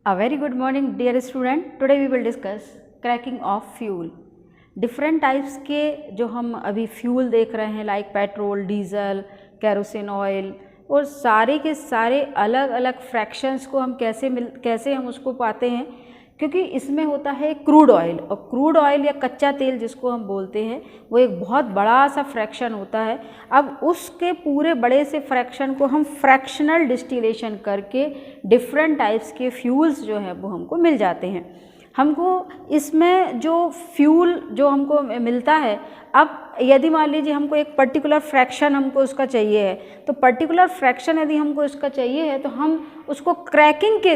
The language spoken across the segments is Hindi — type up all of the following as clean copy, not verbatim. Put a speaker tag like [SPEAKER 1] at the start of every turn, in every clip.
[SPEAKER 1] A very good morning dear student. Today we will discuss cracking of fuel. Different types के जो हम अभी फ्यूल देख रहे हैं like petrol, diesel, kerosene oil और सारे के सारे अलग अलग फ्रैक्शंस को हम कैसे हम उसको पाते हैं, क्योंकि इसमें होता है क्रूड ऑयल, और क्रूड ऑयल या कच्चा तेल जिसको हम बोलते हैं वो एक बहुत बड़ा सा फ्रैक्शन होता है। अब उसके पूरे बड़े से फ्रैक्शन को हम फ्रैक्शनल डिस्टिलेशन करके डिफरेंट टाइप्स के फ्यूल्स जो है वो हमको मिल जाते हैं। हमको इसमें जो फ्यूल जो हमको मिलता है, अब यदि मान लीजिए हमको एक पर्टिकुलर फ्रैक्शन हमको उसका चाहिए है, तो पर्टिकुलर फ्रैक्शन यदि हमको इसका चाहिए है तो हम उसको क्रैकिंग के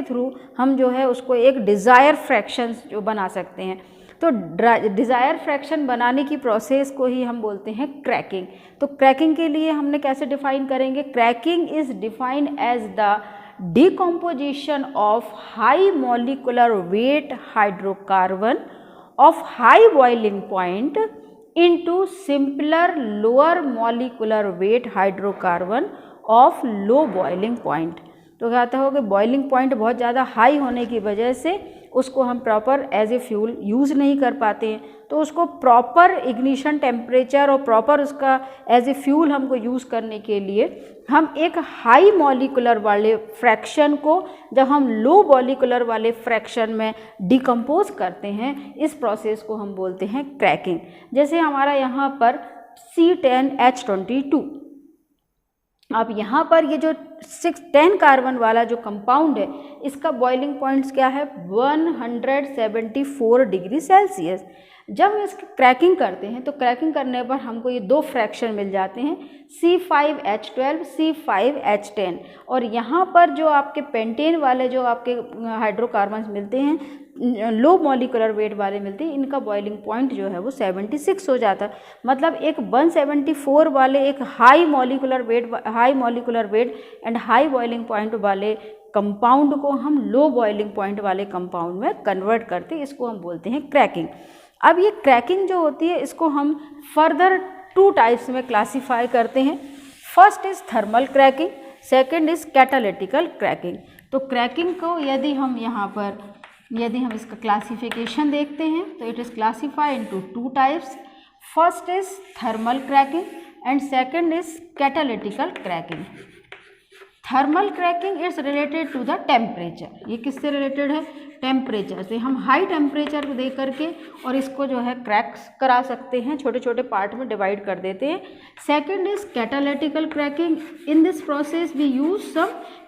[SPEAKER 1] थ्रू हम जो है उसको एक डिज़ायर फ्रैक्शन जो बना सकते हैं। तो डिज़ायर फ्रैक्शन बनाने की प्रोसेस को ही हम बोलते हैं क्रैकिंग। तो क्रैकिंग के लिए हमने कैसे डिफाइन करेंगे? Cracking is defined as the decomposition of high molecular weight hydrocarbon of high boiling point into simpler lower molecular weight hydrocarbon of low boiling point। तो क्या होता है कि बॉइलिंग पॉइंट बहुत ज़्यादा हाई होने की वजह से उसको हम proper as a fuel use नहीं कर पाते हैं, तो उसको प्रॉपर इग्निशन टेम्परेचर और प्रॉपर उसका एज ए फ्यूल हमको यूज़ करने के लिए हम एक हाई मॉलिकुलर वाले फ्रैक्शन को जब हम लो मॉलिकुलर वाले फ्रैक्शन में डिकम्पोज करते हैं, इस प्रोसेस को हम बोलते हैं क्रैकिंग। जैसे हमारा यहाँ पर C10H22, अब यहाँ पर ये जो 10 कार्बन वाला जो कंपाउंड है, इसका बॉइलिंग पॉइंट्स क्या है? 174 डिग्री सेल्सियस। जब हम इसकी क्रैकिंग करते हैं तो क्रैकिंग करने पर हमको ये दो फ्रैक्शन मिल जाते हैं, C5H12, C5H10। और यहाँ पर जो आपके पेंटेन वाले जो आपके हाइड्रोकार्बन्स मिलते हैं, लो मॉलिकुलर वेट वाले मिलते हैं, इनका बॉइलिंग पॉइंट जो है वो 76 हो जाता है। मतलब एक 174 वाले एक high molecular weight and high boiling point वाले कंपाउंड को हम लो बॉइलिंग पॉइंट वाले कंपाउंड में कन्वर्ट करते हैं, इसको हम बोलते हैं क्रैकिंग। अब ये क्रैकिंग जो होती है इसको हम फर्दर 2 टाइप्स में क्लासीफाई करते हैं। First is thermal cracking, second is catalytical cracking. तो क्रैकिंग को यदि हम इसका क्लासिफिकेशन देखते हैं तो it is classified into 2 types. First is thermal cracking and second is catalytical cracking. Thermal cracking is related to the temperature. ये किससे रिलेटेड है? टेम्परेचर से। हम हाई टेम्परेचर को दे करके और इसको जो है क्रैक्स करा सकते हैं, छोटे छोटे पार्ट में डिवाइड कर देते हैं। Second is catalytical cracking. In this process we use some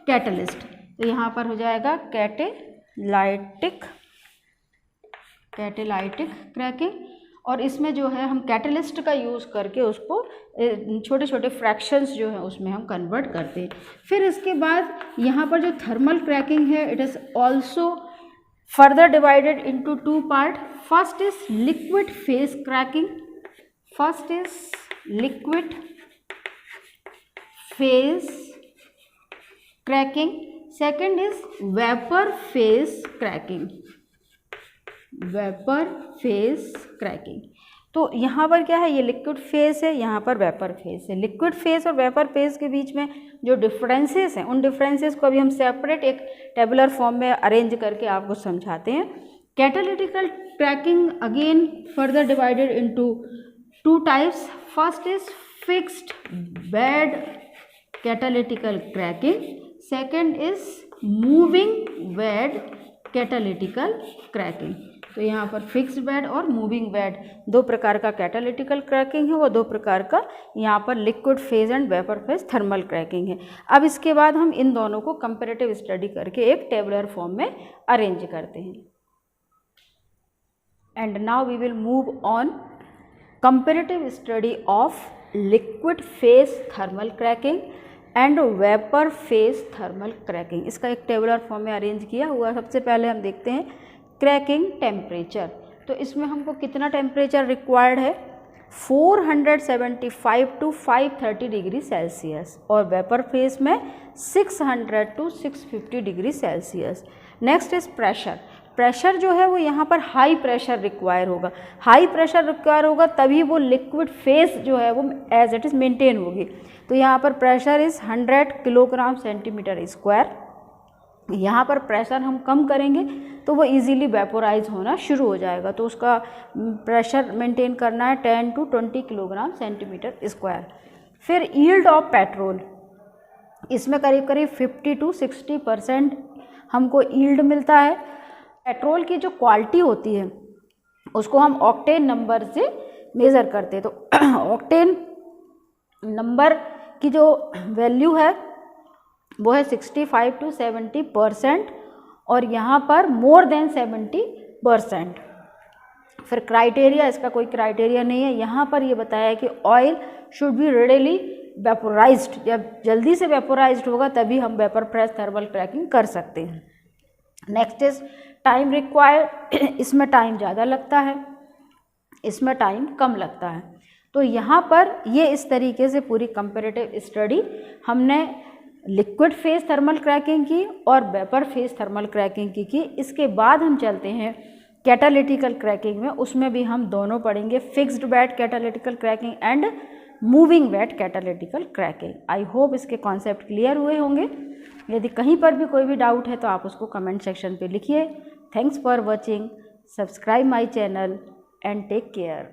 [SPEAKER 1] catalyst. तो यहाँ पर हो जाएगा कैटेलाइटिक क्रैकिंग, और इसमें जो है हम कैटलिस्ट का यूज़ करके उसको छोटे छोटे फ्रैक्शंस जो है उसमें हम कन्वर्ट करते हैं। फिर इसके बाद यहाँ पर जो थर्मल क्रैकिंग है, it is also further divided into 2 part. First is liquid phase cracking, second is vapour phase cracking. तो यहाँ पर क्या है? ये लिक्विड फेज है, यहाँ पर वेपर फेज है। लिक्विड फेज और वेपर फेज के बीच में जो डिफरेंसेस हैं, उन डिफरेंसेस को अभी हम सेपरेट एक टेबुलर फॉर्म में अरेंज करके आपको समझाते हैं। Catalytical cracking again further divided into 2 types. First is fixed bed catalytical cracking, second is moving bed catalytical cracking. तो यहाँ पर फिक्स्ड बेड और मूविंग बेड 2 प्रकार का कैटालिटिकल क्रैकिंग है, और 2 प्रकार का यहाँ पर liquid phase and vapour phase thermal cracking है। अब इसके बाद हम इन दोनों को कंपैरेटिव स्टडी करके एक टेबुलर फॉर्म में अरेंज करते हैं। And now we will move on comparative study of liquid phase thermal cracking and vapour phase thermal cracking. इसका एक टेबुलर फॉर्म में अरेंज किया हुआ। सबसे पहले हम देखते हैं क्रैकिंग टेम्परेचर। तो इसमें हमको कितना टेम्परेचर रिक्वायर्ड है? 475 टू 530 डिग्री सेल्सियस, और वेपर फेज में 600 to 650 degree Celsius. Next is pressure. Pressure जो है वो यहाँ पर हाई प्रेशर रिक्वायर होगा, तभी वो लिक्विड फेज जो है वो एज इट इज़ मेंटेन होगी। तो यहाँ पर pressure is 100 kilogram centimetre square. यहाँ पर प्रेशर हम कम करेंगे तो वो इजीली वेपोराइज होना शुरू हो जाएगा। तो उसका प्रेशर मेंटेन करना है 10 to 20 किलोग्राम सेंटीमीटर स्क्वायर। फिर यील्ड ऑफ पेट्रोल, इसमें करीब करीब 50 to 60% हमको यील्ड मिलता है। पेट्रोल की जो क्वालिटी होती है उसको हम ऑक्टेन नंबर से मेज़र करते हैं। तो ऑक्टेन नंबर की जो वैल्यू है वो है 65 to 70% और यहाँ पर मोर देन 70%। फिर क्राइटेरिया, इसका कोई क्राइटेरिया नहीं है। यहाँ पर ये बताया है कि ऑयल शुड बी रेडिली वेपोराइज्ड, जब जल्दी से वेपोराइज्ड होगा तभी हम वेपर प्रेस थर्मल क्रैकिंग कर सकते हैं। नेक्स्ट इज टाइम रिक्वायर्ड, इसमें टाइम ज़्यादा लगता है, इसमें टाइम कम लगता है। तो यहाँ पर ये इस तरीके से पूरी कंपैरेटिव स्टडी हमने लिक्विड फेज थर्मल क्रैकिंग की और वेपर फेज थर्मल क्रैकिंग की। इसके बाद हम चलते हैं कैटालिटिकल क्रैकिंग में, उसमें भी हम दोनों पढ़ेंगे, fixed bed catalytical cracking and moving bed catalytical cracking. I hope इसके कॉन्सेप्ट क्लियर हुए होंगे। यदि कहीं पर भी कोई भी डाउट है तो आप उसको कमेंट सेक्शन पे लिखिए। Thanks for watching, subscribe my channel and take care.